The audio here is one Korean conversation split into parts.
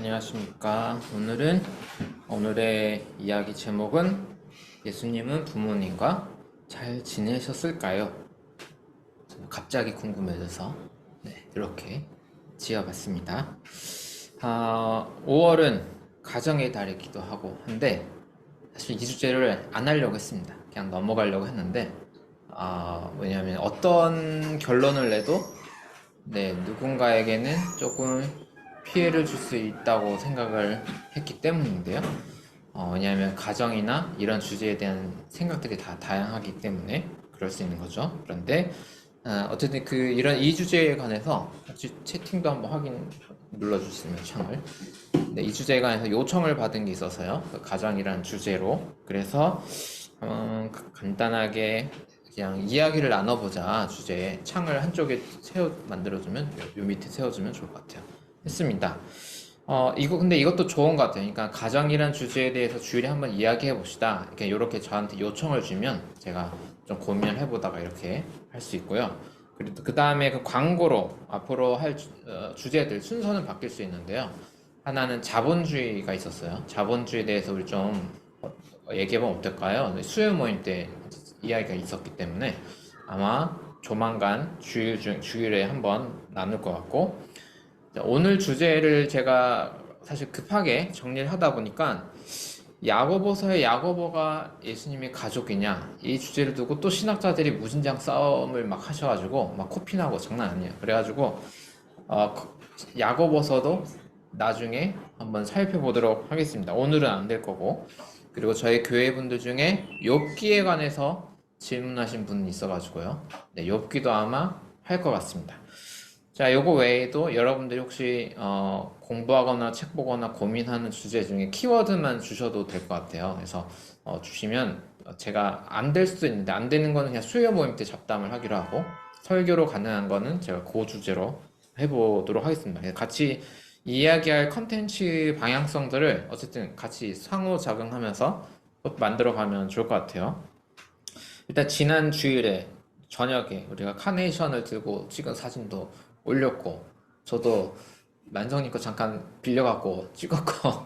안녕하십니까. 오늘의 이야기 제목은 예수님은 부모님과 잘 지내셨을까요? 저는 갑자기 궁금해져서 이렇게 지어봤습니다. 5월은 가정의 달이기도 하고 한데 사실 이 주제를 안 하려고 했습니다. 그냥 넘어가려고 했는데 왜냐하면 어떤 결론을 내도 누군가에게는 조금 피해를 줄 수 있다고 생각을 했기 때문인데요. 왜냐하면 가정이나 이런 주제에 대한 생각들이 다 다양하기 때문에 그럴 수 있는 거죠. 그런데 어쨌든 이런 이 주제에 관해서 혹시 채팅도 한번 눌러주시면 창을. 이 주제에 관해서 요청을 받은 게 있어서요. 가정이란 주제로. 그래서 간단하게 그냥 이야기를 나눠보자 주제에 창을 한쪽에 만들어주면 요 밑에 세워주면 좋을 것 같아요. 했습니다. 근데 이것도 좋은 것 같아요. 그러니까 가정이란 주제에 대해서 주일에 한번 이야기해 봅시다. 이렇게 저한테 요청을 주면 제가 좀 고민을 해보다가 이렇게 할 수 있고요. 그리고 그 다음에 그 광고로 앞으로 할 주제들 순서는 바뀔 수 있는데요. 하나는 자본주의가 있었어요. 자본주의에 대해서 우리 좀 얘기해보면 어떨까요? 수요 모임 때 이야기가 있었기 때문에 아마 조만간 주일에 한번 나눌 것 같고, 오늘 주제를 제가 사실 급하게 정리를 하다 보니까 야고보서의 야고보가 예수님의 가족이냐 이 주제를 두고 또 신학자들이 무진장 싸움을 막 하셔가지고 막 코피나고 장난 아니에요. 그래가지고 야고보서도 나중에 한번 살펴보도록 하겠습니다. 오늘은 안 될 거고, 그리고 저희 교회 분들 중에 욥기에 관해서 질문하신 분이 있어가지고요. 욥기도 아마 할 것 같습니다. 자, 요거 외에도 여러분들이 혹시 공부하거나 책 보거나 고민하는 주제 중에 키워드만 주셔도 될 것 같아요. 그래서 주시면 제가 안 될 수도 있는데, 안 되는 거는 그냥 수요 모임 때 잡담을 하기로 하고, 설교로 가능한 거는 제가 그 주제로 해보도록 하겠습니다. 같이 이야기할 컨텐츠 방향성들을 어쨌든 같이 상호작용하면서 만들어가면 좋을 것 같아요. 일단 지난 주일에 저녁에 우리가 카네이션을 들고 찍은 사진도 올렸고, 저도 만성님 거 잠깐 빌려갖고 찍었고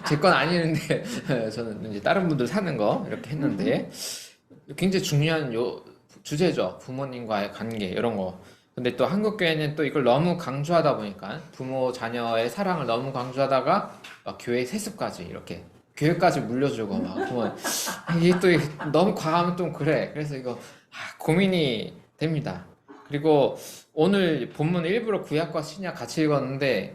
제 건 아니는데 저는 이제 다른 분들 사는 거 이렇게 했는데, 굉장히 중요한 주제죠. 부모님과의 관계 이런 거. 근데 또 한국 교회는 또 이걸 너무 강조하다 보니까 부모 자녀의 사랑을 너무 강조하다가 막 교회 세습까지 이렇게 교회까지 물려주고 막 그러면 이게 또 너무 과하면 좀 그래. 그래서 이거 고민이 됩니다. 그리고 오늘 본문 일부러 구약과 신약 같이 읽었는데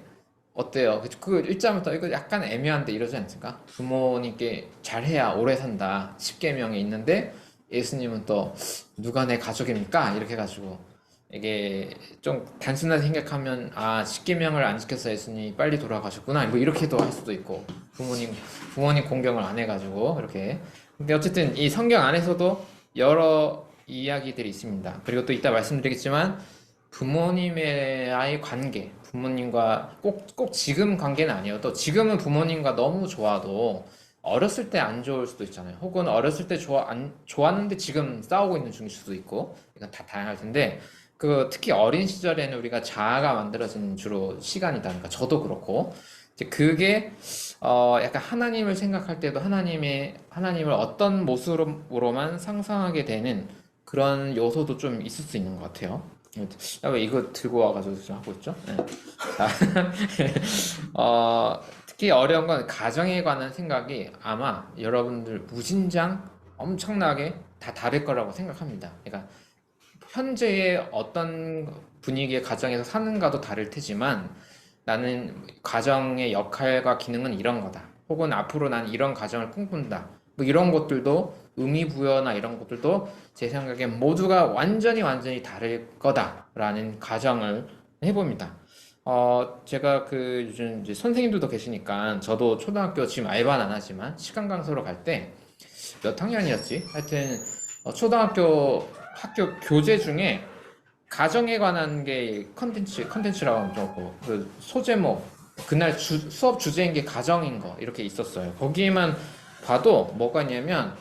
어때요? 그 1장부터 이거 약간 애매한데 이러지 않습니까? 부모님께 잘해야 오래 산다 10계명이 있는데, 예수님은 또 누가 내 가족입니까? 이렇게 해가지고 이게 좀 단순하게 생각하면 10계명을 안 지켜서 예수님이 빨리 돌아가셨구나 뭐 이렇게도 할 수도 있고, 부모님 공경을 안 해가지고 이렇게. 근데 어쨌든 이 성경 안에서도 여러 이야기들이 있습니다. 그리고 또 이따 말씀드리겠지만 부모님의 관계, 부모님과 꼭 지금 관계는 아니어도, 지금은 부모님과 너무 좋아도 어렸을 때 안 좋을 수도 있잖아요. 혹은 어렸을 때 좋았는데 지금 싸우고 있는 중일 수도 있고, 이건 다 다양할 텐데, 특히 어린 시절에는 우리가 자아가 만들어지는 주로 시간이다. 그러니까 저도 그렇고, 이제 그게 약간 하나님을 생각할 때도 하나님을 어떤 모습으로만 상상하게 되는 그런 요소도 좀 있을 수 있는 것 같아요. 왜 이거 들고 와가지고 지금 하고 있죠? 네. 특히 어려운 건 가정에 관한 생각이 아마 여러분들 무진장 엄청나게 다 다를 거라고 생각합니다. 그러니까 현재의 어떤 분위기의 가정에서 사는가도 다를 테지만, 나는 가정의 역할과 기능은 이런 거다, 혹은 앞으로 난 이런 가정을 꿈꾼다, 뭐 이런 것들도, 의미 부여나 이런 것들도 제 생각엔 모두가 완전히 다를 거다라는 가정을 해봅니다. 제가 요즘 이제 선생님들도 계시니까, 저도 초등학교 지금 알바는 안 하지만 시간 강사로 갈 때 몇 학년이었지? 하여튼 초등학교 학교 교재 중에 가정에 관한 게 컨텐츠라고 하면 좋고, 그 소제목, 그날 수업 주제인 게 가정인 거 이렇게 있었어요. 거기에만 봐도 뭐가 있냐면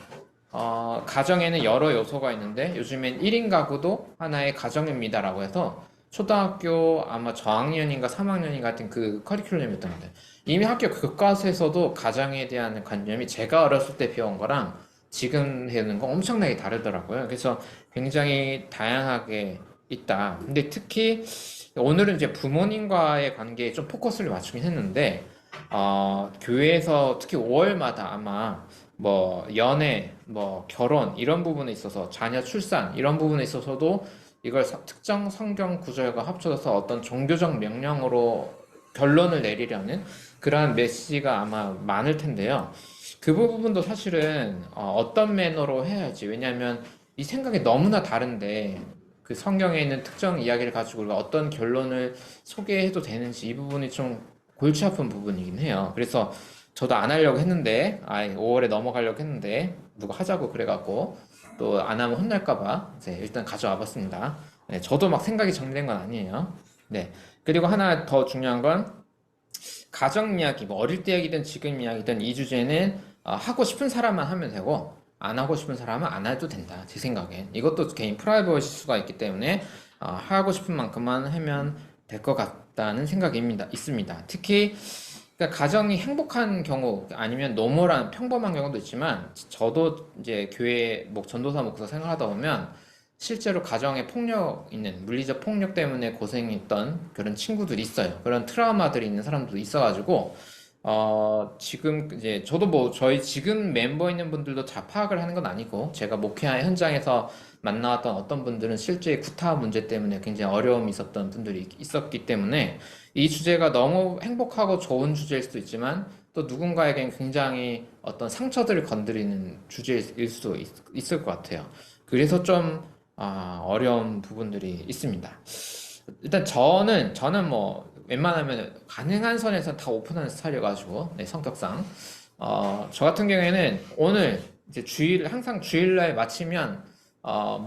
가정에는 여러 요소가 있는데 요즘엔 1인 가구도 하나의 가정입니다라고 해서 초등학교 아마 저학년인가 3학년인 같은 그 커리큘럼이었던 것 같아요. 이미 학교 교과서에서도 가정에 대한 관념이 제가 어렸을 때 배운 거랑 지금 배우는 거 엄청나게 다르더라고요. 그래서 굉장히 다양하게 있다. 근데 특히 오늘은 이제 부모님과의 관계에 좀 포커스를 맞추긴 했는데, 교회에서 특히 5월마다 아마 뭐 연애, 뭐 결혼 이런 부분에 있어서 자녀 출산 이런 부분에 있어서도 이걸 특정 성경 구절과 합쳐져서 어떤 종교적 명령으로 결론을 내리려는 그러한 메시지가 아마 많을 텐데요. 그 부분도 사실은 어떤 매너로 해야 할지, 왜냐하면 이 생각이 너무나 다른데 그 성경에 있는 특정 이야기를 가지고 우리가 어떤 결론을 소개해도 되는지 이 부분이 좀 골치 아픈 부분이긴 해요. 그래서 저도 안 하려고 했는데, 5월에 넘어가려고 했는데 누가 하자고 그래갖고 또 안 하면 혼날까봐 이제 일단 가져와 봤습니다. 네, 저도 막 생각이 정리된 건 아니에요. 네. 그리고 하나 더 중요한 건 가정 이야기, 뭐 어릴 때 얘기든 지금 이야기든 이 주제는 하고 싶은 사람만 하면 되고 안 하고 싶은 사람은 안 해도 된다. 제 생각엔. 이것도 개인 프라이버시가 있기 때문에 하고 싶은 만큼만 하면 될 것 같다는 생각입니다. 있습니다. 특히 그러니까 가정이 행복한 경우 아니면 노멀한 평범한 경우도 있지만 저도 이제 교회 전도사 목사 생활하다 보면 실제로 가정에 폭력 있는 물리적 폭력 때문에 고생했던 그런 친구들이 있어요. 그런 트라우마들이 있는 사람도 있어가지고 지금 이제 저도 뭐 저희 지금 멤버 있는 분들도 다 파악을 하는 건 아니고 제가 목회 현장에서 만나왔던 어떤 분들은 실제 구타 문제 때문에 굉장히 어려움이 있었던 분들이 있었기 때문에 이 주제가 너무 행복하고 좋은 주제일 수도 있지만 또 누군가에겐 굉장히 어떤 상처들을 건드리는 주제일 수도 있을 것 같아요. 그래서 좀 어려운 부분들이 있습니다. 일단 저는 뭐 웬만하면 가능한 선에서 다 오픈하는 스타일이어가지고 네, 성격상 저 같은 경우에는 오늘 이제 항상 주일날 마치면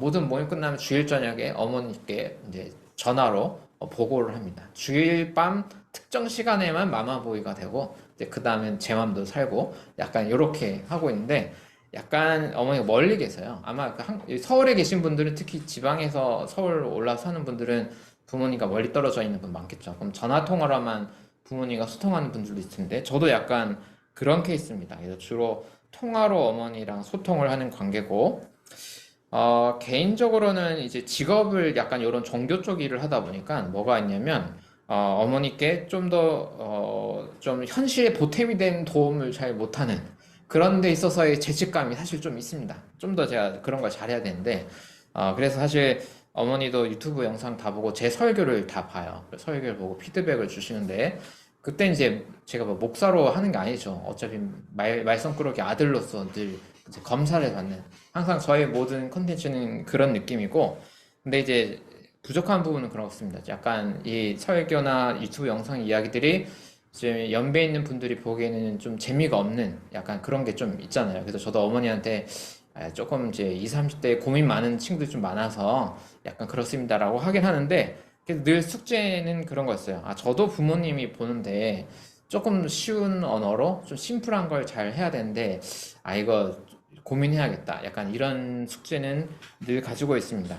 모든 모임 끝나면 주일 저녁에 어머니께 이제 전화로 보고를 합니다. 주일 밤 특정 시간에만 마마보이가 되고 이제 그 다음엔 제 맘도 살고 약간 이렇게 하고 있는데 약간 어머니가 멀리 계세요. 아마 서울에 계신 분들은 특히 지방에서 서울 올라서 사는 분들은 부모님과 멀리 떨어져 있는 분 많겠죠. 그럼 전화 통화로만 부모님과 소통하는 분들도 있을 텐데 저도 약간 그런 케이스입니다. 그래서 주로 통화로 어머니랑 소통을 하는 관계고 개인적으로는 이제 직업을 약간 이런 종교 쪽 일을 하다 보니까 뭐가 있냐면 어머니께 좀 더 좀 현실에 보탬이 된 도움을 잘 못하는 그런 데 있어서의 죄책감이 사실 좀 있습니다. 좀 더 제가 그런 걸 잘해야 되는데 그래서 사실 어머니도 유튜브 영상 다 보고 제 설교를 다 봐요. 설교를 보고 피드백을 주시는데 그때 이제 제가 뭐 목사로 하는 게 아니죠. 어차피 말썽꾸러기 아들로서 늘 이제 검사를 받는 항상 저의 모든 컨텐츠는 그런 느낌이고 근데 이제 부족한 부분은 그렇습니다. 약간 이 설교나 유튜브 영상 이야기들이 이제 연배 있는 분들이 보기에는 좀 재미가 없는 약간 그런 게 좀 있잖아요. 그래서 저도 어머니한테 조금 이제 20, 30대 고민 많은 친구들이 좀 많아서 약간 그렇습니다라고 하긴 하는데 그래서 늘 숙제는 그런 거였어요. 저도 부모님이 보는데 조금 쉬운 언어로 좀 심플한 걸 잘 해야 되는데 이거 고민해야겠다. 약간 이런 숙제는 늘 가지고 있습니다.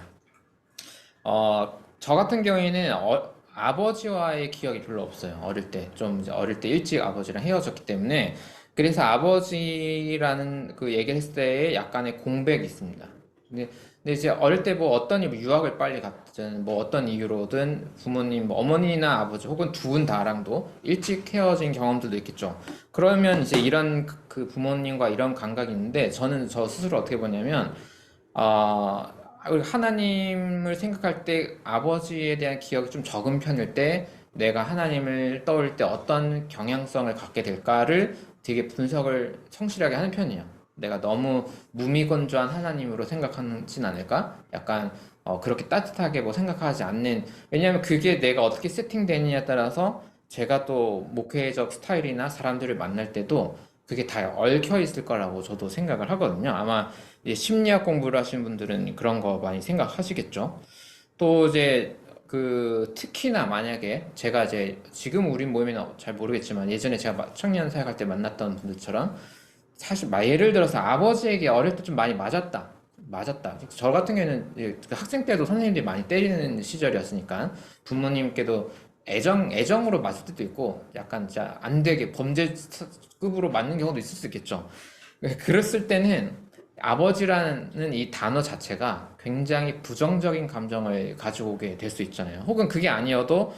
저 같은 경우에는 아버지와의 기억이 별로 없어요. 어릴 때. 좀 이제 어릴 때 일찍 아버지랑 헤어졌기 때문에. 그래서 아버지라는 그 얘기를 했을 때 약간의 공백이 있습니다. 근데 이제 어릴 때 뭐 어떤 유학을 빨리 갔든 뭐 어떤 이유로든 부모님, 뭐 어머니나 아버지 혹은 두 분 다랑도 일찍 헤어진 경험들도 있겠죠. 그러면 이제 이런 그 부모님과 이런 감각이 있는데 저는 저 스스로 어떻게 보냐면 아, 하나님을 생각할 때 아버지에 대한 기억이 좀 적은 편일 때 내가 하나님을 떠올 때 어떤 경향성을 갖게 될까를 되게 분석을 성실하게 하는 편이에요. 내가 너무 무미건조한 하나님으로 생각하진 않을까? 약간 그렇게 따뜻하게 뭐 생각하지 않는 왜냐하면 그게 내가 어떻게 세팅되느냐에 따라서 제가 또 목회적 스타일이나 사람들을 만날 때도 그게 다 얽혀 있을 거라고 저도 생각을 하거든요. 아마 이제 심리학 공부를 하신 분들은 그런 거 많이 생각하시겠죠. 또 이제 그 특히나 만약에 제가 이제 지금 우리 모임에는 잘 모르겠지만 예전에 제가 청년 사역할 때 만났던 분들처럼 사실 예를 들어서 아버지에게 어릴 때 좀 많이 맞았다. 맞았다. 저 같은 경우에는 그 학생 때도 선생님들이 많이 때리는 시절이었으니까 부모님께도 애정으로 맞을 때도 있고 약간 진짜 안 되게 범죄급으로 맞는 경우도 있을 수 있겠죠. 그랬을 때는 아버지라는 이 단어 자체가 굉장히 부정적인 감정을 가지고 오게 될 수 있잖아요. 혹은 그게 아니어도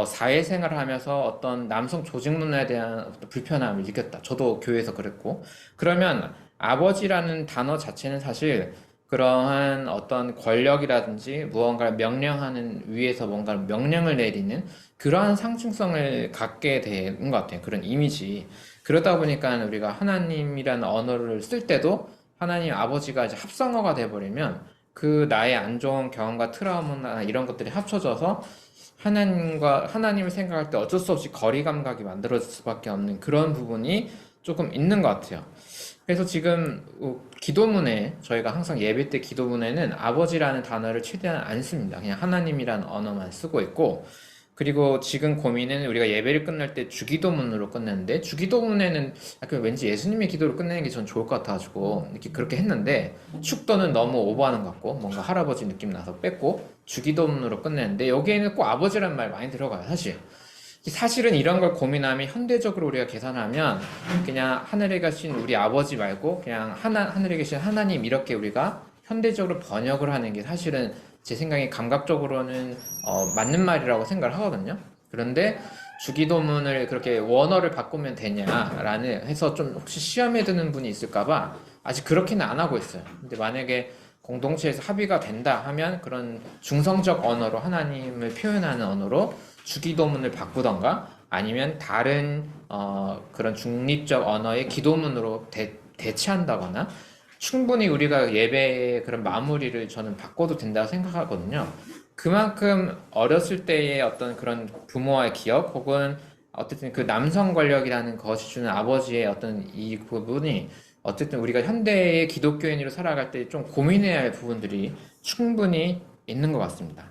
사회생활을 하면서 어떤 남성 조직 문화에 대한 어떤 불편함을 느꼈다. 저도 교회에서 그랬고. 그러면 아버지라는 단어 자체는 사실 그러한 어떤 권력이라든지 무언가를 명령하는 위에서 뭔가 명령을 내리는 그러한 상징성을 갖게 되는 것 같아요. 그런 이미지. 그러다 보니까 우리가 하나님이라는 언어를 쓸 때도 하나님 아버지가 이제 합성어가 돼버리면 그 나의 안 좋은 경험과 트라우마나 이런 것들이 합쳐져서 하나님을 생각할 때 어쩔 수 없이 거리 감각이 만들어질 수밖에 없는 그런 부분이 조금 있는 것 같아요. 그래서 지금 기도문에 저희가 항상 예배 때 기도문에는 아버지라는 단어를 최대한 안 씁니다. 그냥 하나님이라는 언어만 쓰고 있고 그리고 지금 고민은 우리가 예배를 끝날 때 주기도문으로 끝내는데 주기도문에는 약간 왠지 예수님의 기도로 끝내는 게 전 좋을 것 같아가지고 이렇게 그렇게 했는데 축도는 너무 오버하는 것 같고 뭔가 할아버지 느낌 나서 뺐고 주기도문으로 끝내는데 여기에는 꼭 아버지란 말 많이 들어가요 사실. 사실은 이런 걸 고민하면 현대적으로 우리가 계산하면 그냥 하늘에 계신 우리 아버지 말고 그냥 하늘에 계신 하나님 이렇게 우리가 현대적으로 번역을 하는 게 사실은 제 생각에 감각적으로는 맞는 말이라고 생각을 하거든요. 그런데 주기도문을 그렇게 원어를 바꾸면 되냐라는 해서 좀 혹시 시험에 드는 분이 있을까봐 아직 그렇게는 안 하고 있어요. 근데 만약에 공동체에서 합의가 된다 하면 그런 중성적 언어로 하나님을 표현하는 언어로 주기도문을 바꾸던가 아니면 다른 그런 중립적 언어의 기도문으로 대체한다거나 충분히 우리가 예배의 그런 마무리를 저는 바꿔도 된다고 생각하거든요. 그만큼 어렸을 때의 어떤 그런 부모와의 기억 혹은 어쨌든 그 남성 권력이라는 것이 주는 아버지의 어떤 이 부분이 어쨌든 우리가 현대의 기독교인으로 살아갈 때 좀 고민해야 할 부분들이 충분히 있는 것 같습니다.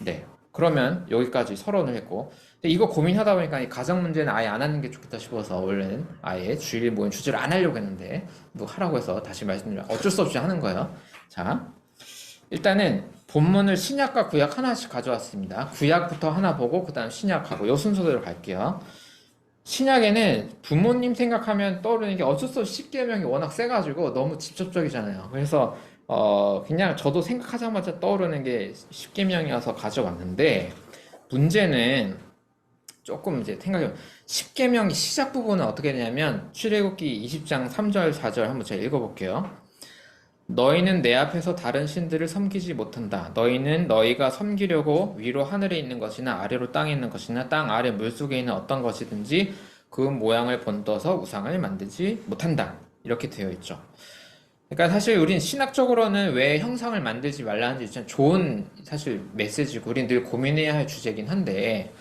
네. 그러면 여기까지 서론을 했고 근데 이거 고민하다 보니까 이 가정 문제는 아예 안 하는 게 좋겠다 싶어서 원래는 아예 주일 모임 주제를 안 하려고 했는데 뭐 하라고 해서 다시 말씀드리면 어쩔 수 없이 하는 거예요. 자, 일단은 본문을 신약과 구약 하나씩 가져왔습니다. 구약부터 하나 보고 그 다음 신약하고 요 순서대로 갈게요. 신약에는 부모님 생각하면 떠오르는 게 어쩔 수 없이 십계명이 워낙 세가지고 너무 직접적이잖아요. 그래서 그냥 저도 생각하자마자 떠오르는 게 십계명이어서 가져왔는데 문제는 조금 이제 생각해보면 십계명의 시작 부분은 어떻게 되냐면 출애굽기 20장 3절 4절 한번 제가 읽어볼게요. 너희는 내 앞에서 다른 신들을 섬기지 못한다. 너희는 너희가 섬기려고 위로 하늘에 있는 것이나 아래로 땅에 있는 것이나 땅 아래 물속에 있는 어떤 것이든지 그 모양을 본떠서 우상을 만들지 못한다. 이렇게 되어 있죠. 그러니까 사실 우린 신학적으로는 왜 형상을 만들지 말라는지 참 좋은 사실 메시지고 우린 늘 고민해야 할 주제긴 한데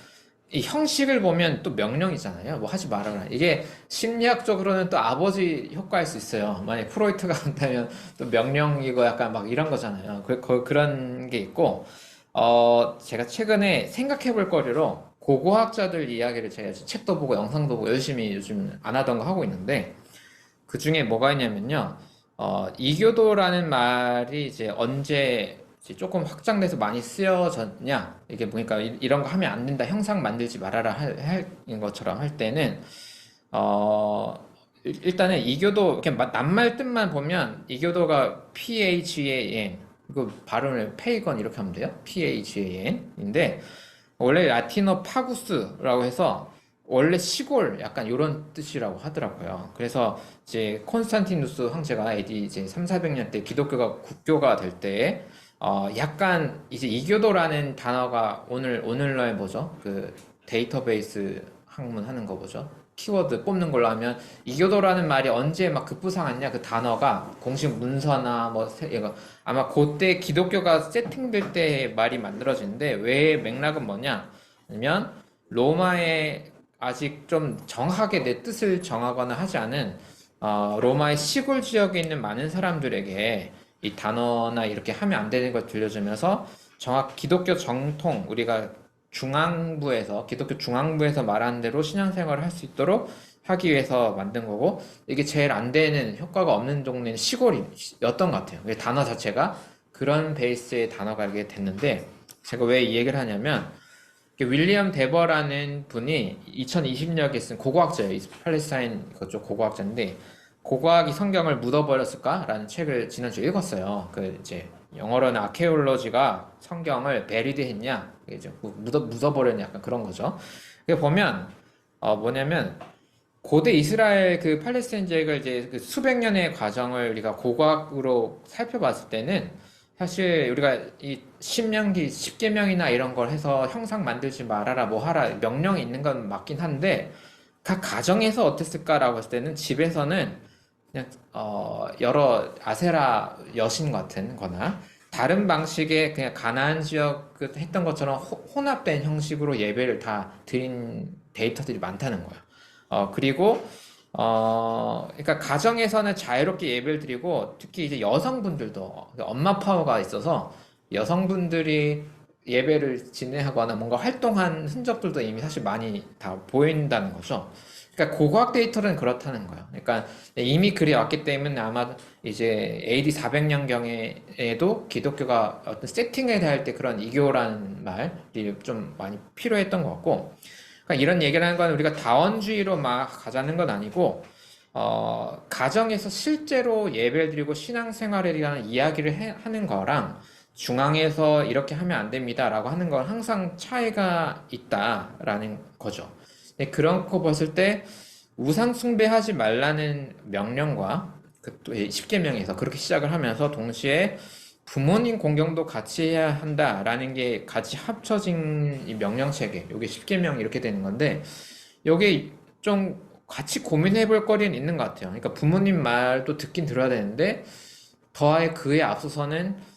이 형식을 보면 또 명령이잖아요. 뭐 하지 말아라. 이게 심리학적으로는 또 아버지 효과일 수 있어요. 만약 프로이트가 한다면 또 명령이고 약간 막 이런 거잖아요. 그런 게 있고, 제가 최근에 생각해 볼 거리로 고고학자들 이야기를 제가 책도 보고 영상도 보고 열심히 요즘 안 하던 거 하고 있는데, 그 중에 뭐가 있냐면요. 이교도라는 말이 이제 언제 이제 조금 확장돼서 많이 쓰여졌냐 이게 보니까 이런 거 하면 안 된다 형상 만들지 말아라 할 것처럼 할 때는 어 일단은 이교도 이렇게 낱말 뜻만 보면 이교도가 PHAN 이거 발음을 페이건 이렇게 하면 돼요 PHAN인데 원래 라틴어 파구스라고 해서 원래 시골 약간 이런 뜻이라고 하더라고요. 그래서 이제 콘스탄티누스 황제가 AD 이제 3, 400년 때 기독교가 국교가 될 때에 약간 이제 이교도라는 단어가 오늘날 뭐죠? 그 데이터베이스 학문하는 거 뭐죠? 키워드 뽑는 걸로 하면 이교도라는 말이 언제 막 급부상했냐 그 단어가 공식 문서나 뭐 이거 아마 그때 기독교가 세팅될 때 말이 만들어지는데 왜 맥락은 뭐냐? 아니면 로마의 아직 좀 정확하게 내 뜻을 정하거나 하지 않은 로마의 시골 지역에 있는 많은 사람들에게 이 단어나 이렇게 하면 안 되는 걸 들려주면서 정확 기독교 정통 우리가 기독교 중앙부에서 말하는 대로 신앙생활을 할 수 있도록 하기 위해서 만든 거고, 이게 제일 안 되는 효과가 없는 동네는 시골이었던 것 같아요. 단어 자체가 그런 베이스의 단어가 이게 됐는데, 제가 왜 이 얘기를 하냐면, 윌리엄 데버라는 분이 2020년에 쓴 고고학자예요. 팔레스타인 그쪽 고고학자인데, 고고학이 성경을 묻어버렸을까라는 책을 지난주에 읽었어요. 그 이제 영어로는 아케올로지가 성경을 베리드했냐, 이제 묻어버렸냐, 약간 그런 거죠. 그 보면 뭐냐면 고대 이스라엘 그 팔레스타인 지역을 이제 그 수백 년의 과정을 우리가 고고학으로 살펴봤을 때는 사실 우리가 이 신명기 10계명이나 이런 걸 해서 형상 만들지 말아라 뭐 하라 명령이 있는 건 맞긴 한데 각 가정에서 어땠을까라고 했을 때는 집에서는 그냥 여러 아세라 여신 같은 거나 다른 방식의 그냥 가나안 지역 했던 것처럼 혼합된 형식으로 예배를 다 드린 데이터들이 많다는 거예요. 그리고 그러니까 가정에서는 자유롭게 예배를 드리고 특히 이제 여성분들도 엄마 파워가 있어서 여성분들이 예배를 진행하거나 뭔가 활동한 흔적들도 이미 사실 많이 다 보인다는 거죠. 그러니까 고고학 데이터는 그렇다는 거예요. 그러니까 이미 그리 왔기 때문에 아마 이제 AD 400년경에도 기독교가 어떤 세팅에 대할 때 그런 이교라는 말이 좀 많이 필요했던 것 같고, 그러니까 이런 얘기를 하는 건 우리가 다원주의로 막 가자는 건 아니고, 가정에서 실제로 예배를 드리고 신앙생활에 대한 이야기를 하는 거랑 중앙에서 이렇게 하면 안 됩니다 라고 하는 건 항상 차이가 있다라는 거죠. 그런 거 봤을 때 우상 숭배하지 말라는 명령과 그 10계명에서 그렇게 시작을 하면서 동시에 부모님 공경도 같이 해야 한다라는 게 같이 합쳐진 이 명령체계, 요게 10계명 이렇게 되는 건데, 요게 좀 같이 고민해 볼 거리는 있는 것 같아요. 그러니까 부모님 말도 듣긴 들어야 되는데, 더하여 그에 앞서서는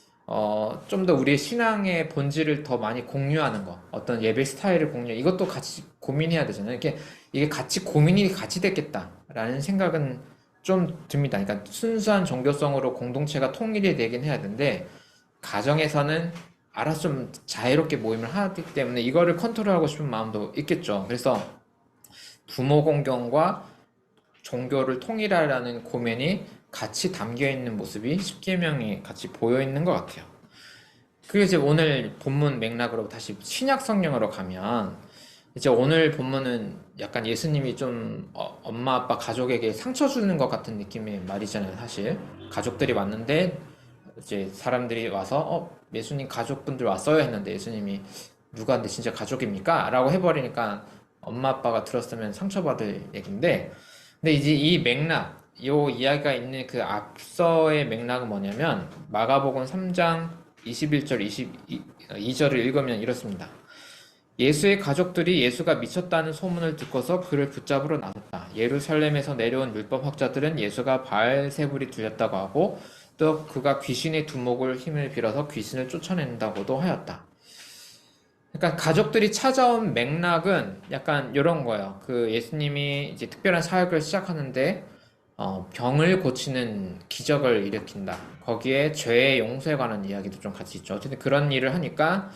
좀 더 우리의 신앙의 본질을 더 많이 공유하는 거, 어떤 예배 스타일을 이것도 같이 고민해야 되잖아요. 이게 같이 고민이 같이 됐겠다라는 생각은 좀 듭니다. 그러니까 순수한 종교성으로 공동체가 통일이 되긴 해야 되는데, 가정에서는 알아서 좀 자유롭게 모임을 하기 때문에 이거를 컨트롤하고 싶은 마음도 있겠죠. 그래서 부모 공경과 종교를 통일하라는 고민이 같이 담겨 있는 모습이 10계명이 같이 보여 있는 것 같아요. 그리고 이제 오늘 본문 맥락으로 다시 신약 성경으로 가면, 이제 오늘 본문은 약간 예수님이 좀 엄마 아빠 가족에게 상처 주는 것 같은 느낌의 말이잖아요. 사실 가족들이 왔는데 이제 사람들이 와서 예수님 가족분들 왔어요 했는데 예수님이 누가 근데 진짜 가족입니까? 라고 해버리니까 엄마 아빠가 들었으면 상처받을 얘기인데, 근데 이제 이 맥락, 요 이야기가 있는 그 앞서의 맥락은 뭐냐면 마가복음 3장 21절 22절을 읽으면 이렇습니다. 예수의 가족들이 예수가 미쳤다는 소문을 듣고서 그를 붙잡으러 나섰다. 예루살렘에서 내려온 율법학자들은 예수가 바알세불이 들렸다고 하고 또 그가 귀신의 두목을 힘을 빌어서 귀신을 쫓아낸다고도 하였다. 그러니까 가족들이 찾아온 맥락은 약간 이런 거예요. 그 예수님이 이제 특별한 사역을 시작하는데 병을 고치는 기적을 일으킨다. 거기에 죄의 용서에 관한 이야기도 좀 같이 있죠. 어쨌든 그런 일을 하니까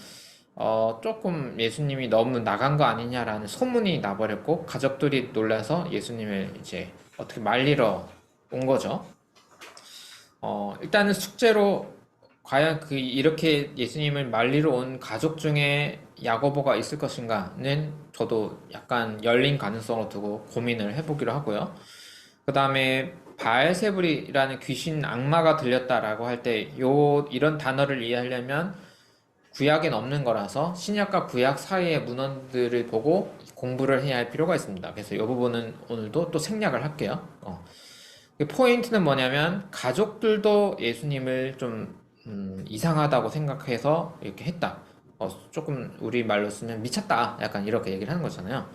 조금 예수님이 너무 나간 거 아니냐라는 소문이 나버렸고 가족들이 놀라서 예수님을 이제 어떻게 말리러 온 거죠. 일단은 숙제로 과연 이렇게 예수님을 말리러 온 가족 중에 야고보가 있을 것인가는 저도 약간 열린 가능성을 두고 고민을 해보기로 하고요. 그 다음에 바알세불이라는 귀신 악마가 들렸다라고 할 때 이런 단어를 이해하려면 구약엔 없는 거라서 신약과 구약 사이의 문헌들을 보고 공부를 해야 할 필요가 있습니다. 그래서 이 부분은 오늘도 또 생략을 할게요. 포인트는 뭐냐면 가족들도 예수님을 좀 이상하다고 생각해서 이렇게 했다. 조금 우리 말로 쓰면 미쳤다. 약간 이렇게 얘기를 하는 거잖아요.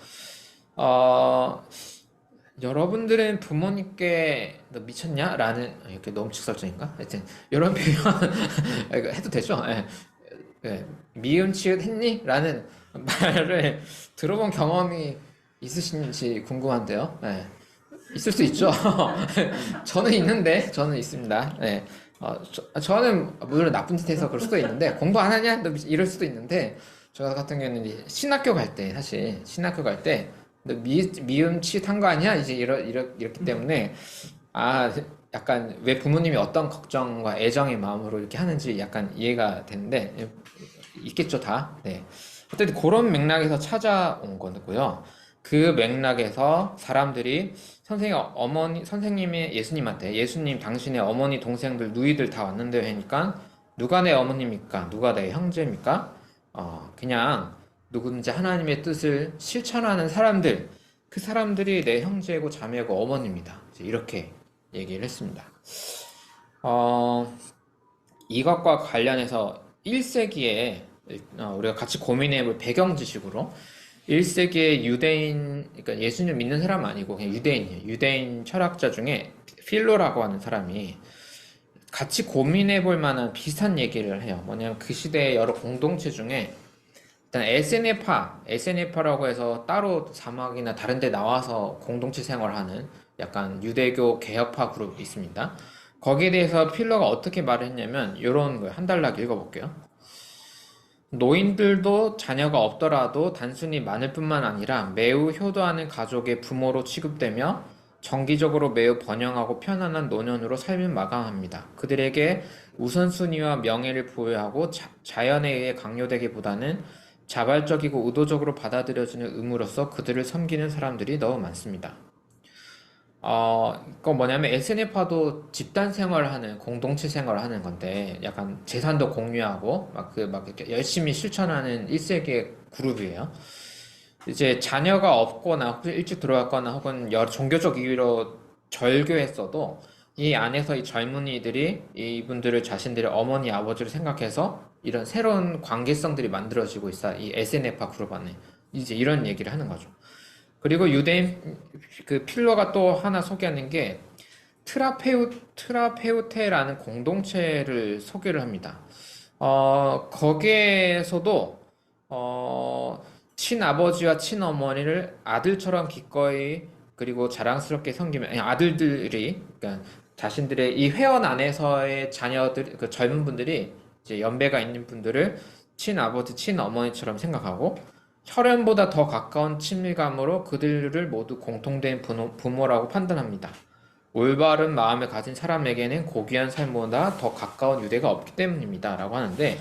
여러분들은 부모님께 너 미쳤냐? 라는 이렇게 너무 직설적인가? 하여튼 이런 표현 해도 되죠? 예. 예. 미음 치읓 했니? 라는 말을 들어본 경험이 있으신지 궁금한데요. 예. 있을 수 있죠. 저는 있습니다. 예. 저는 물론 나쁜 짓 해서 그럴 수도 있는데 공부 안 하냐? 너 이럴 수도 있는데 저 같은 경우는 신학교 갈 때 너 미음치 한 거 아니야? 이제 이렇기 때문에 아 약간 왜 부모님이 어떤 걱정과 애정의 마음으로 이렇게 하는지 약간 이해가 되는데 있겠죠 다. 네. 어쨌든 그런 맥락에서 찾아온 거고요. 그 맥락에서 사람들이 선생님의 예수님 당신의 어머니 동생들 누이들 다 왔는데 하니까 누가 내 어머니입니까? 누가 내 형제입니까? 그냥 누군지 하나님의 뜻을 실천하는 사람들, 그 사람들이 내 형제고 자매고 어머니입니다. 이제 이렇게 얘기를 했습니다. 이것과 관련해서 1세기에 우리가 같이 고민해볼 배경 지식으로 1세기의 유대인, 그러니까 예수님 믿는 사람 아니고 그냥 유대인이에요. 유대인 철학자 중에 필로라고 하는 사람이 같이 고민해볼 만한 비슷한 얘기를 해요. 뭐냐면 그 시대의 여러 공동체 중에 일단 에세네파라고 해서 따로 사막이나 다른 데 나와서 공동체 생활하는 약간 유대교 개혁파 그룹이 있습니다. 거기에 대해서 필러가 어떻게 말을 했냐면 이런 거예요. 한 달락 읽어볼게요. 노인들도 자녀가 없더라도 단순히 많을 뿐만 아니라 매우 효도하는 가족의 부모로 취급되며 정기적으로 매우 번영하고 편안한 노년으로 삶을 마감합니다. 그들에게 우선순위와 명예를 부여하고 자연에 의해 강요되기보다는 자발적이고 의도적으로 받아들여지는 의무로서 그들을 섬기는 사람들이 너무 많습니다. 그거 뭐냐면 SNF도 집단 생활을 하는, 공동체 생활을 하는 건데, 약간 재산도 공유하고, 막 이렇게 열심히 실천하는 1세기의 그룹이에요. 이제 자녀가 없거나, 혹은 일찍 들어왔거나, 혹은 여러 종교적 이유로 절교했어도, 이 안에서 이 젊은이들이 이분들을 자신들의 어머니, 아버지를 생각해서 이런 새로운 관계성들이 만들어지고 있어. 이 SNF파 그룹 안에. 이제 이런 얘기를 하는 거죠. 그리고 유대인 그 필러가 또 하나 소개하는 게 트라페우테라는 공동체를 소개를 합니다. 거기에서도 친아버지와 친어머니를 아들처럼 기꺼이 그리고 자랑스럽게 섬기면 아들들이 그러니까 자신들의 이 회원 안에서의 자녀들 그 젊은 분들이 이제 연배가 있는 분들을 친아버지 친어머니처럼 생각하고 혈연보다 더 가까운 친밀감으로 그들을 모두 공통된 부모라고 판단합니다. 올바른 마음을 가진 사람에게는 고귀한 삶보다 더 가까운 유대가 없기 때문입니다. 라고 하는데,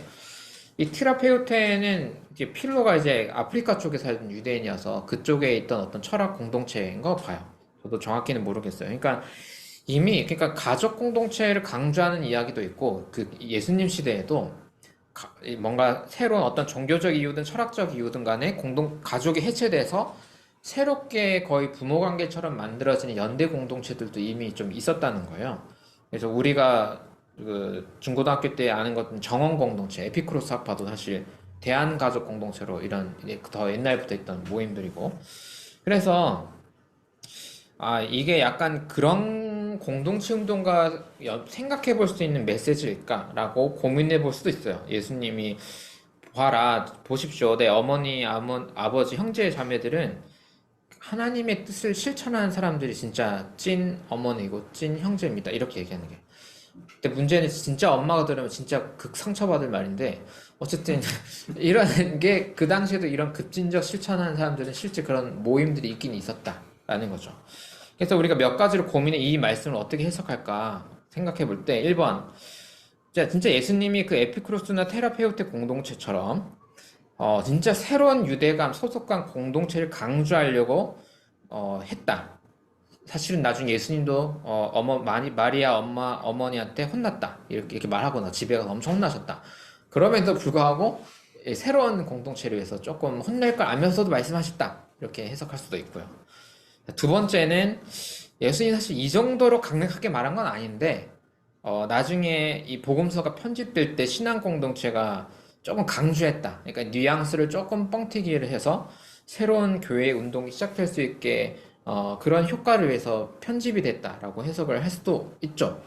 이 티라페우테는 이제 필로가 이제 아프리카 쪽에 살던 유대인이어서 그쪽에 있던 어떤 철학 공동체인 거 봐요. 저도 정확히는 모르겠어요. 그러니까 가족 공동체를 강조하는 이야기도 있고, 그 예수님 시대에도 뭔가 새로운 어떤 종교적 이유든 철학적 이유든 간에 가족이 해체돼서 새롭게 거의 부모 관계처럼 만들어지는 연대 공동체들도 이미 좀 있었다는 거예요. 그래서 우리가 그 중고등학교 때 아는 것은 정원 공동체, 에피쿠로스 학파도 사실 대한가족 공동체로 이런 더 옛날부터 있던 모임들이고. 그래서 이게 약간 그런 공동체 운동과 생각해 볼 수 있는 메시지일까라고 고민해 볼 수도 있어요. 예수님이 보십시오. 내 어머니, 아버지, 형제, 자매들은 하나님의 뜻을 실천하는 사람들이 진짜 찐 어머니고 찐 형제입니다. 이렇게 얘기하는 게. 근데 문제는 진짜 엄마가 들으면 진짜 극 상처받을 말인데 어쨌든 이런 게 그 당시에도 이런 급진적 실천하는 사람들은 실제 그런 모임들이 있긴 있었다라는 거죠. 그래서 우리가 몇 가지로 고민해 이 말씀을 어떻게 해석할까 생각해 볼 때 1번 진짜 예수님이 그 에피쿠로스나 테라페우테 공동체처럼 진짜 새로운 유대감, 소속감 공동체를 강조하려고 했다. 사실은 나중에 예수님도 마리아 어머니한테 혼났다. 이렇게 말하거나 집에 가서 엄청 혼나셨다. 그럼에도 불구하고 새로운 공동체를 위해서 조금 혼낼 걸 알면서도 말씀하셨다. 이렇게 해석할 수도 있고요. 두 번째는 예수님 사실 이 정도로 강력하게 말한 건 아닌데 나중에 이 복음서가 편집될 때 신앙 공동체가 조금 강조했다. 그러니까 뉘앙스를 조금 뻥튀기를 해서 새로운 교회 운동이 시작될 수 있게 그런 효과를 위해서 편집이 됐다라고 해석을 할 수도 있죠.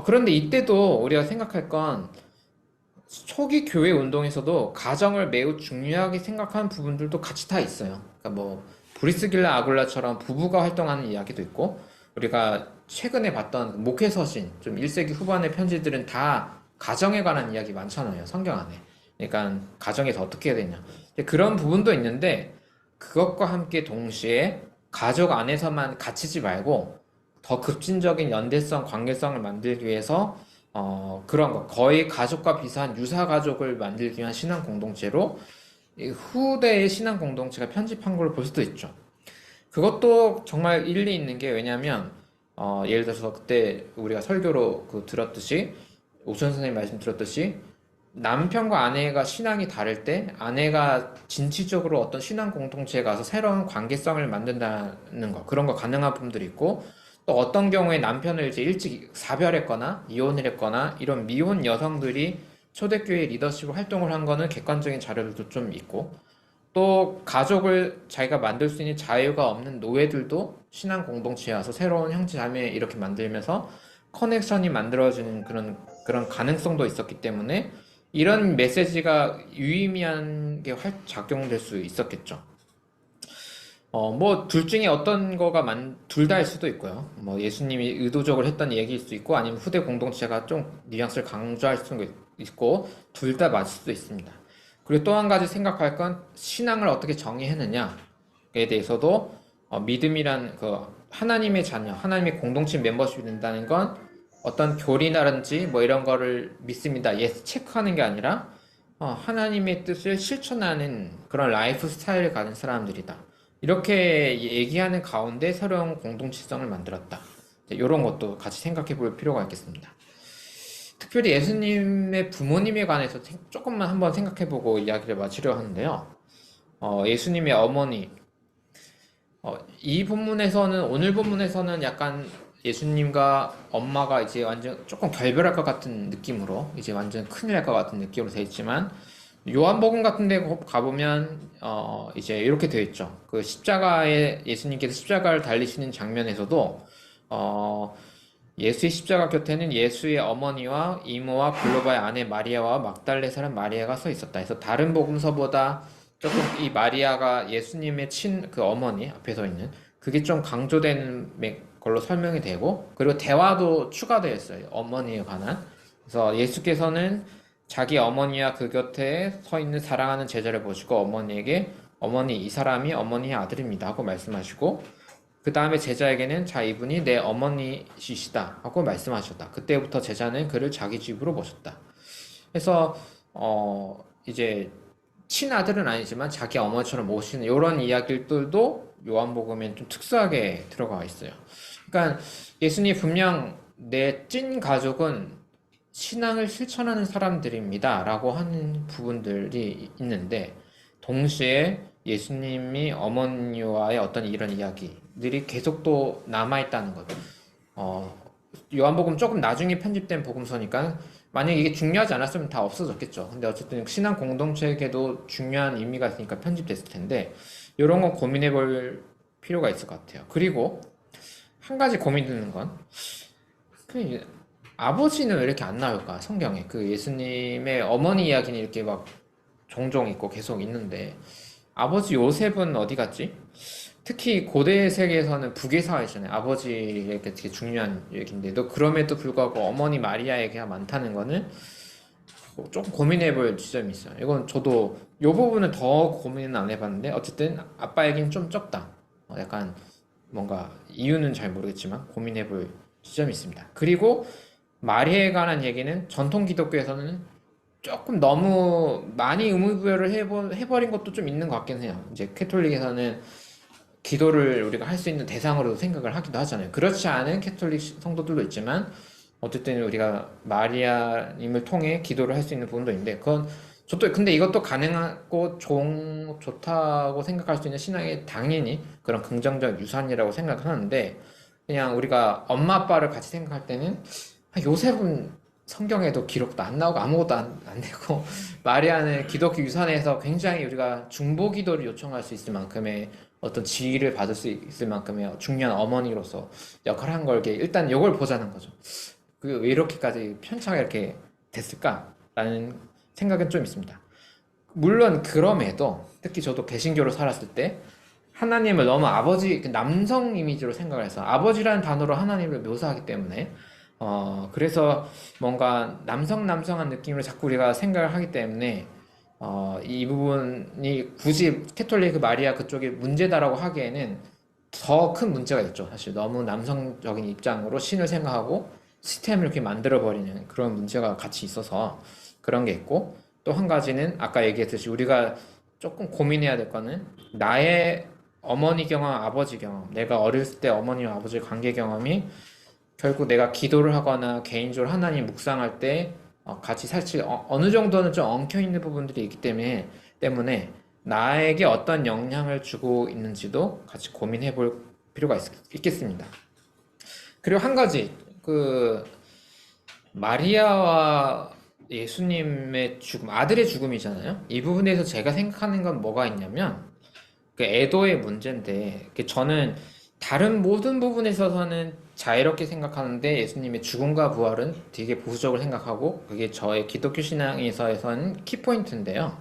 그런데 이때도 우리가 생각할 건 초기 교회 운동에서도 가정을 매우 중요하게 생각하는 부분들도 같이 다 있어요. 그러니까 뭐 브리스길라 아굴라처럼 부부가 활동하는 이야기도 있고 우리가 최근에 봤던 목회서신 좀 1세기 후반의 편지들은 다 가정에 관한 이야기 많잖아요. 성경 안에. 그러니까 가정에서 어떻게 해야 되냐. 그런 부분도 있는데 그것과 함께 동시에 가족 안에서만 갇히지 말고 더 급진적인 연대성, 관계성을 만들기 위해서 그런 거 거의 가족과 비슷한 유사 가족을 만들기 위한 신앙 공동체로 이 후대의 신앙 공동체가 편집한 걸로 볼 수도 있죠. 그것도 정말 일리 있는 게 왜냐면 예를 들어서 그때 우리가 설교로 들었듯이 오천 선생님 말씀 들었듯이 남편과 아내가 신앙이 다를 때 아내가 진취적으로 어떤 신앙 공동체에 가서 새로운 관계성을 만든다는 거 그런 거 가능한 분들이 있고 또 어떤 경우에 남편을 이제 일찍 사별했거나 이혼을 했거나 이런 미혼 여성들이 초대교회 리더십 활동을 한 거는 객관적인 자료들도 좀 있고 또 가족을 자기가 만들 수 있는 자유가 없는 노예들도 신앙 공동체에 와서 새로운 형제 자매 이렇게 만들면서 커넥션이 만들어지는 그런 가능성도 있었기 때문에 이런 메시지가 유의미하게 작용될 수 있었겠죠. 뭐 둘 중에 어떤 거가 둘 다일 수도 있고요. 뭐 예수님이 의도적으로 했던 얘기일 수도 있고 아니면 후대 공동체가 좀 뉘앙스를 강조할 수도 있고 둘 다 맞을 수도 있습니다. 그리고 또 한 가지 생각할 건 신앙을 어떻게 정의했느냐에 대해서도 믿음이란 하나님의 자녀, 하나님의 공동체 멤버십이 된다는 건 어떤 교리라든지 뭐 이런 거를 믿습니다. 예스 체크하는 게 아니라 하나님의 뜻을 실천하는 그런 라이프 스타일을 가진 사람들이다. 이렇게 얘기하는 가운데 새로운 공동체성을 만들었다. 이런 것도 같이 생각해 볼 필요가 있겠습니다. 특별히 예수님의 부모님에 관해서 조금만 한번 생각해 보고 이야기를 마치려 하는데요. 예수님의 어머니, 이 본문에서는, 오늘 본문에서는 약간 예수님과 엄마가 이제 완전 조금 결별할 것 같은 느낌으로, 이제 완전 큰일 날 것 같은 느낌으로 되어 있지만, 요한복음 같은 데 가보면, 이제 이렇게 되어 있죠. 그 십자가에, 예수님께서 십자가를 달리시는 장면에서도, 예수의 십자가 곁에는 예수의 어머니와 이모와 글로바의 아내 마리아와 막달레 사람 마리아가 서 있었다. 그래서 다른 복음서보다 조금 이 마리아가 예수님의 그 어머니 앞에 서 있는 그게 좀 강조되는 걸로 설명이 되고 그리고 대화도 추가되어 있어요. 어머니에 관한. 그래서 예수께서는 자기 어머니와 그 곁에 서 있는 사랑하는 제자를 보시고 어머니에게 어머니 이 사람이 어머니의 아들입니다 하고 말씀하시고 그 다음에 제자에게는 자 이분이 내 어머니시시다 하고 말씀하셨다. 그때부터 제자는 그를 자기 집으로 모셨다. 그래서 이제 친아들은 아니지만 자기 어머니처럼 모시는 이런 이야기들도 요한복음엔 좀 특수하게 들어가 있어요. 그러니까 예수님 분명 내 찐 가족은 신앙을 실천하는 사람들입니다 라고 하는 부분들이 있는데 동시에 예수님이 어머니와의 어떤 이런 이야기들이 계속 또 남아있다는 것. 요한복음 조금 나중에 편집된 복음서니까 만약에 이게 중요하지 않았으면 다 없어졌겠죠. 근데 어쨌든 신앙 공동체에게도 중요한 의미가 있으니까 편집됐을 텐데 이런 건 고민해 볼 필요가 있을 것 같아요. 그리고 한 가지 고민되는 건 아버지는 왜 이렇게 안 나올까? 성경에 그 예수님의 어머니 이야기는 이렇게 막 종종 있고 계속 있는데 아버지 요셉은 어디 갔지? 특히 고대 세계에서는 부계사회잖아요. 아버지에게 되게 중요한 얘기인데도 그럼에도 불구하고 어머니 마리아 얘기가 많다는 거는 조금 고민해볼 지점이 있어요. 이건 저도 이 부분은 더 고민은 안 해봤는데 어쨌든 아빠 얘기는 좀 적다. 약간 뭔가 이유는 잘 모르겠지만 고민해볼 지점이 있습니다. 그리고 마리아에 관한 얘기는 전통 기독교에서는 조금 너무 많이 의무부여를 해버린 것도 좀 있는 것 같긴 해요. 이제 캐톨릭에서는 기도를 우리가 할 수 있는 대상으로 생각을 하기도 하잖아요. 그렇지 않은 캐톨릭 성도들도 있지만 어쨌든 우리가 마리아님을 통해 기도를 할 수 있는 부분도 있는데 그건 저도 근데 이것도 가능하고 좋다고 생각할 수 있는 신앙의 당연히 그런 긍정적 유산이라고 생각하는데 그냥 우리가 엄마 아빠를 같이 생각할 때는 요셉은 성경에도 기록도 안 나오고 아무것도 안 되고 마리아는 기독교 유산에서 굉장히 우리가 중보 기도를 요청할 수 있을 만큼의 어떤 지위를 받을 수 있을 만큼의 중요한 어머니로서 역할을 한 걸 일단 이걸 보자는 거죠. 그 왜 이렇게까지 편차가 이렇게 됐을까라는 생각은 좀 있습니다. 물론 그럼에도 특히 저도 개신교로 살았을 때 하나님을 너무 아버지 남성 이미지로 생각을 해서 아버지라는 단어로 하나님을 묘사하기 때문에 그래서 뭔가 남성한 느낌으로 자꾸 우리가 생각을 하기 때문에 이 부분이 굳이 캐톨릭 마리아 그쪽이 문제다라고 하기에는 더 큰 문제가 있죠. 사실 너무 남성적인 입장으로 신을 생각하고 시스템을 이렇게 만들어버리는 그런 문제가 같이 있어서 그런 게 있고, 또 한 가지는 아까 얘기했듯이 우리가 조금 고민해야 될 거는 나의 어머니 경험, 아버지 경험, 내가 어렸을 때 어머니와 아버지 관계 경험이 결국 내가 기도를 하거나 개인적으로 하나님 묵상할 때 같이 사실 어느 정도는 좀 엉켜 있는 부분들이 있기 때문에 나에게 어떤 영향을 주고 있는지도 같이 고민해 볼 필요가 있겠습니다. 그리고 한 가지, 마리아와 예수님의 죽음, 아들의 죽음이잖아요. 이 부분에서 제가 생각하는 건 뭐가 있냐면, 애도의 문제인데, 저는 다른 모든 부분에 있어서는 자유롭게 생각하는데 예수님의 죽음과 부활은 되게 보수적으로 생각하고 그게 저의 기독교 신앙에서는 키포인트인데요.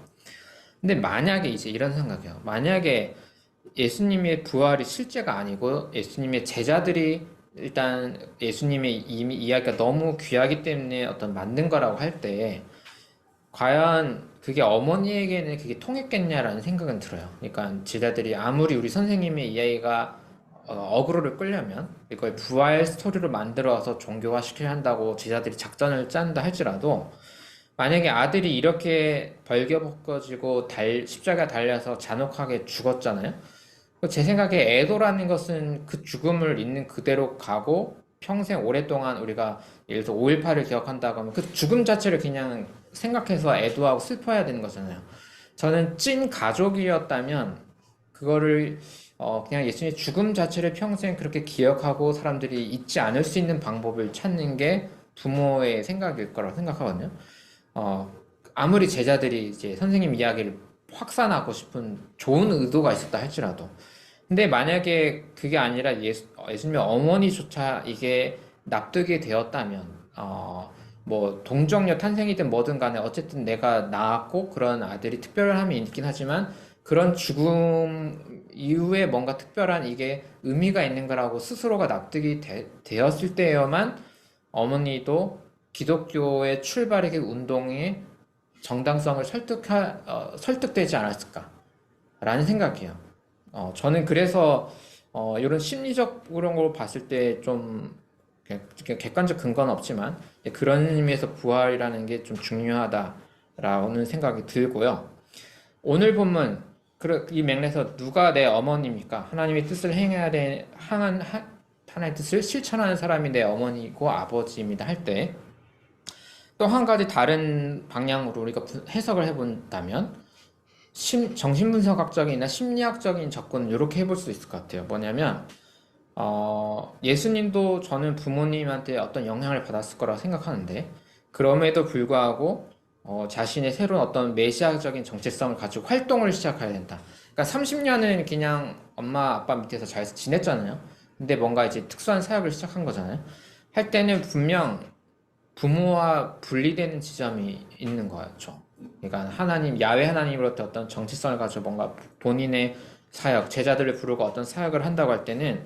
근데 만약에 이제 이런 생각이에요. 만약에 예수님의 부활이 실제가 아니고 예수님의 제자들이 일단 예수님의 이미 이야기가 너무 귀하기 때문에 어떤 만든 거라고 할 때 과연 그게 어머니에게는 그게 통했겠냐라는 생각은 들어요. 그러니까 제자들이 아무리 우리 선생님의 이야기가 어그로를 끌려면 이걸 부활 스토리로 만들어서 종교화 시켜야 한다고 제자들이 작전을 짠다 할지라도 만약에 아들이 이렇게 벌거벗겨지고 십자가 달려서 잔혹하게 죽었잖아요. 제 생각에 애도라는 것은 그 죽음을 있는 그대로 가고 평생 오랫동안 우리가 예를 들어 5.18을 기억한다고 하면 그 죽음 자체를 그냥 생각해서 애도하고 슬퍼해야 되는 거잖아요. 저는 찐 가족이었다면 그거를 그냥 예수님의 죽음 자체를 평생 그렇게 기억하고 사람들이 잊지 않을 수 있는 방법을 찾는 게 부모의 생각일 거라고 생각하거든요. 어, 아무리 제자들이 이제 선생님 이야기를 확산하고 싶은 좋은 의도가 있었다 할지라도 근데 만약에 그게 아니라 예수님의 어머니조차 이게 납득이 되었다면, 뭐, 동정녀 탄생이든 뭐든 간에 어쨌든 내가 낳았고 그런 아들이 특별함이 있긴 하지만 그런 죽음 이후에 뭔가 특별한 이게 의미가 있는 거라고 스스로가 납득이 되었을 때여만 어머니도 기독교의 출발의 그 운동의 정당성을 설득되지 않았을까라는 생각이에요. 저는 그래서 이런 심리적 그런 걸 봤을 때 좀 객관적 근거는 없지만 그런 의미에서 부활이라는 게 좀 중요하다라는 생각이 들고요. 오늘 본문 이 맥락에서 누가 내 어머니입니까? 하나님의 뜻을 행해야 돼 하나님의 뜻을 실천하는 사람이 내 어머니고 아버지입니다 할 때 또 한 가지 다른 방향으로 우리가 해석을 해본다면 정신분석학적이나 심리학적인 접근은 이렇게 해볼 수 있을 것 같아요. 뭐냐면, 예수님도 저는 부모님한테 어떤 영향을 받았을 거라고 생각하는데, 그럼에도 불구하고, 자신의 새로운 어떤 메시아적인 정체성을 가지고 활동을 시작해야 된다. 그러니까 30년은 그냥 엄마, 아빠 밑에서 잘 지냈잖아요. 근데 뭔가 이제 특수한 사역을 시작한 거잖아요. 할 때는 분명 부모와 분리되는 지점이 있는 거였죠. 그러니까 야외 하나님으로부터 어떤 정체성을 가지고 뭔가 본인의 사역, 제자들을 부르고 어떤 사역을 한다고 할 때는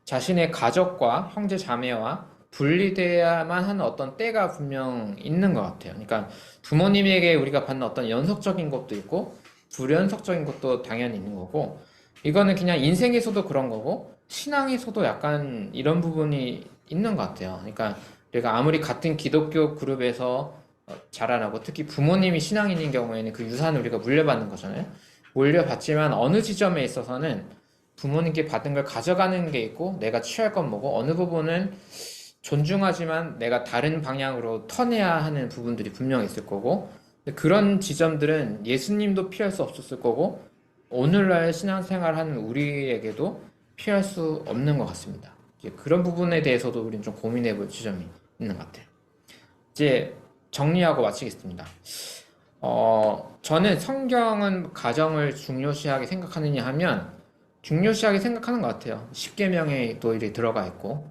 자신의 가족과 형제 자매와 분리돼야만 하는 어떤 때가 분명 있는 것 같아요. 그러니까 부모님에게 우리가 받는 어떤 연속적인 것도 있고 불연속적인 것도 당연히 있는 거고 이거는 그냥 인생에서도 그런 거고 신앙에서도 약간 이런 부분이 있는 것 같아요. 그러니까 우리가 아무리 같은 기독교 그룹에서 자라나고 특히 부모님이 신앙인인 경우에는 그 유산을 우리가 물려받는 거잖아요. 물려받지만 어느 지점에 있어서는 부모님께 받은 걸 가져가는 게 있고 내가 취할 건 뭐고 어느 부분은 존중하지만 내가 다른 방향으로 턴해야 하는 부분들이 분명히 있을 거고 그런 지점들은 예수님도 피할 수 없었을 거고 오늘날 신앙생활하는 우리에게도 피할 수 없는 것 같습니다. 그런 부분에 대해서도 우리는 좀 고민해 볼 지점이 있는 것 같아요. 이제 정리하고 마치겠습니다. 저는 성경은 가정을 중요시하게 생각하느냐 하면 중요시하게 생각하는 것 같아요. 십계명에 또 이렇게 들어가 있고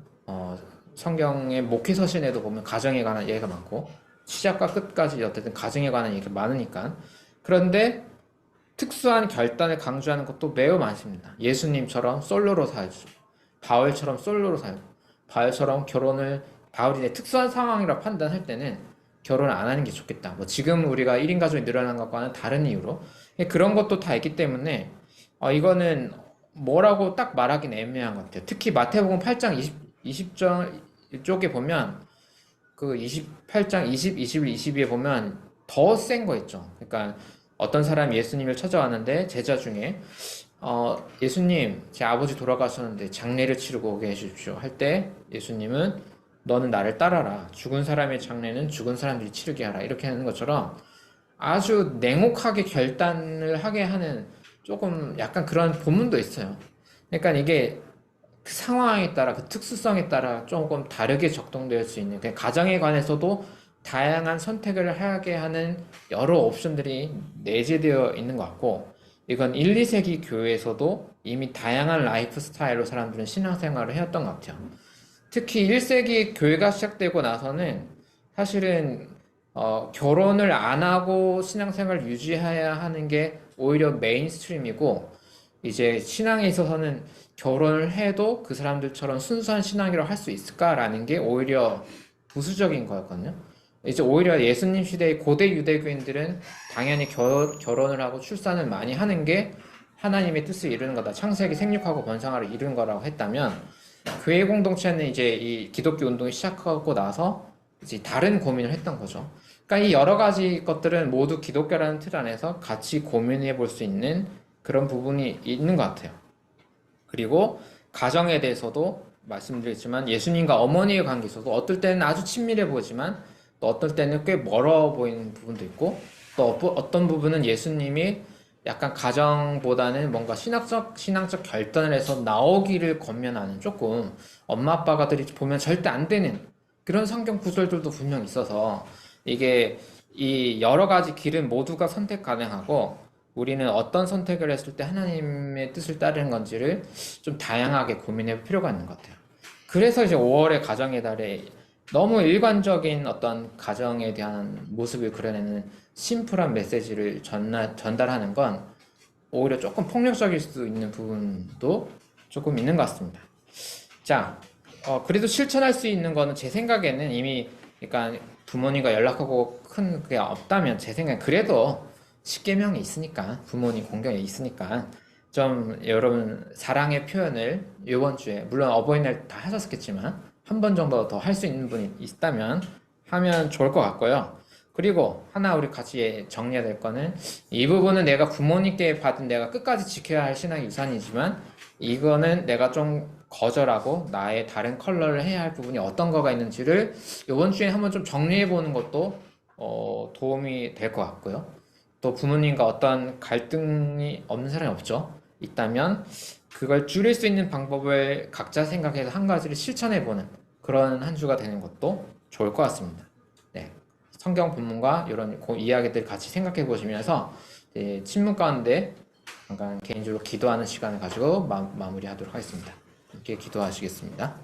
성경의 목회서신에도 보면 가정에 관한 얘기가 많고 시작과 끝까지 어쨌든 가정에 관한 얘기가 많으니까 그런데 특수한 결단을 강조하는 것도 매우 많습니다. 예수님처럼 솔로로 살고 바울처럼 솔로로 살고 바울처럼 바울이 특수한 상황이라 판단할 때는 결혼 안 하는 게 좋겠다. 뭐 지금 우리가 1인 가족이 늘어난 것과는 다른 이유로 그런 것도 다 있기 때문에 이거는 뭐라고 딱 말하기는 애매한 것 같아요. 특히 마태복음 8장 20절 쪽에 보면 그 28장 20, 21, 22에 보면 더 센 거 있죠. 그러니까 어떤 사람이 예수님을 찾아왔는데 제자 중에 예수님, 제 아버지 돌아가셨는데 장례를 치르고 오게 해주십시오. 할 때 예수님은 너는 나를 따라라. 죽은 사람의 장례는 죽은 사람들이 치르게 하라. 이렇게 하는 것처럼 아주 냉혹하게 결단을 하게 하는 조금 약간 그런 본문도 있어요. 그러니까 이게 그 상황에 따라 그 특수성에 따라 조금 다르게 적동될 수 있는 가정에 관해서도 다양한 선택을 하게 하는 여러 옵션들이 내재되어 있는 것 같고 이건 1, 2세기 교회에서도 이미 다양한 라이프 스타일로 사람들은 신앙생활을 해왔던 것 같아요. 특히 1세기 교회가 시작되고 나서는 사실은 결혼을 안 하고 신앙생활을 유지해야 하는 게 오히려 메인스트림이고 이제 신앙에 있어서는 결혼을 해도 그 사람들처럼 순수한 신앙이라고 할 수 있을까라는 게 오히려 부수적인 거였거든요. 이제 오히려 예수님 시대의 고대 유대교인들은 당연히 결혼을 하고 출산을 많이 하는 게 하나님의 뜻을 이루는 거다. 창세기 생육하고 번성하를 이루는 거라고 했다면 교회 공동체는 이제 이 기독교 운동이 시작하고 나서 이제 다른 고민을 했던 거죠. 그러니까 이 여러 가지 것들은 모두 기독교라는 틀 안에서 같이 고민해 볼 수 있는 그런 부분이 있는 것 같아요. 그리고 가정에 대해서도 말씀드렸지만 예수님과 어머니의 관계에서도 어떨 때는 아주 친밀해 보이지만 또 어떨 때는 꽤 멀어 보이는 부분도 있고 또 어떤 부분은 예수님이 약간 가정보다는 뭔가 신앙적 결단을 해서 나오기를 권면하는 조금 엄마 아빠가들이 보면 절대 안 되는 그런 성경 구절들도 분명 있어서 이게 이 여러 가지 길은 모두가 선택 가능하고 우리는 어떤 선택을 했을 때 하나님의 뜻을 따르는 건지를 좀 다양하게 고민해 볼 필요가 있는 것 같아요. 그래서 이제 5월의 가정의 달에 너무 일관적인 어떤 가정에 대한 모습을 그려내는 심플한 메시지를 전달하는 건 오히려 조금 폭력적일 수 있는 부분도 조금 있는 것 같습니다. 자, 그래도 실천할 수 있는 거는 제 생각에는 이미 그러니까 부모님과 연락하고 큰 그게 없다면 제 생각엔 그래도 10계명이 있으니까 부모님 공경이 있으니까 좀 여러분 사랑의 표현을 이번 주에 물론 어버이날 다 하셨겠지만 한 번 정도 더 할 수 있는 분이 있다면 하면 좋을 것 같고요. 그리고 하나 우리 같이 정리해야 될 거는 이 부분은 내가 부모님께 받은 내가 끝까지 지켜야 할 신앙 유산이지만 이거는 내가 좀 거절하고 나의 다른 컬러를 해야 할 부분이 어떤 거가 있는지를 이번 주에 한번 좀 정리해 보는 것도 도움이 될 것 같고요. 또 부모님과 어떤 갈등이 없는 사람이 없죠. 있다면 그걸 줄일 수 있는 방법을 각자 생각해서 한 가지를 실천해 보는 그런 한 주가 되는 것도 좋을 것 같습니다. 네. 성경 본문과 이런 이야기들 같이 생각해 보시면서 친문 가운데 잠깐 개인적으로 기도하는 시간을 가지고 마무리하도록 하겠습니다. 이렇게 기도하시겠습니다.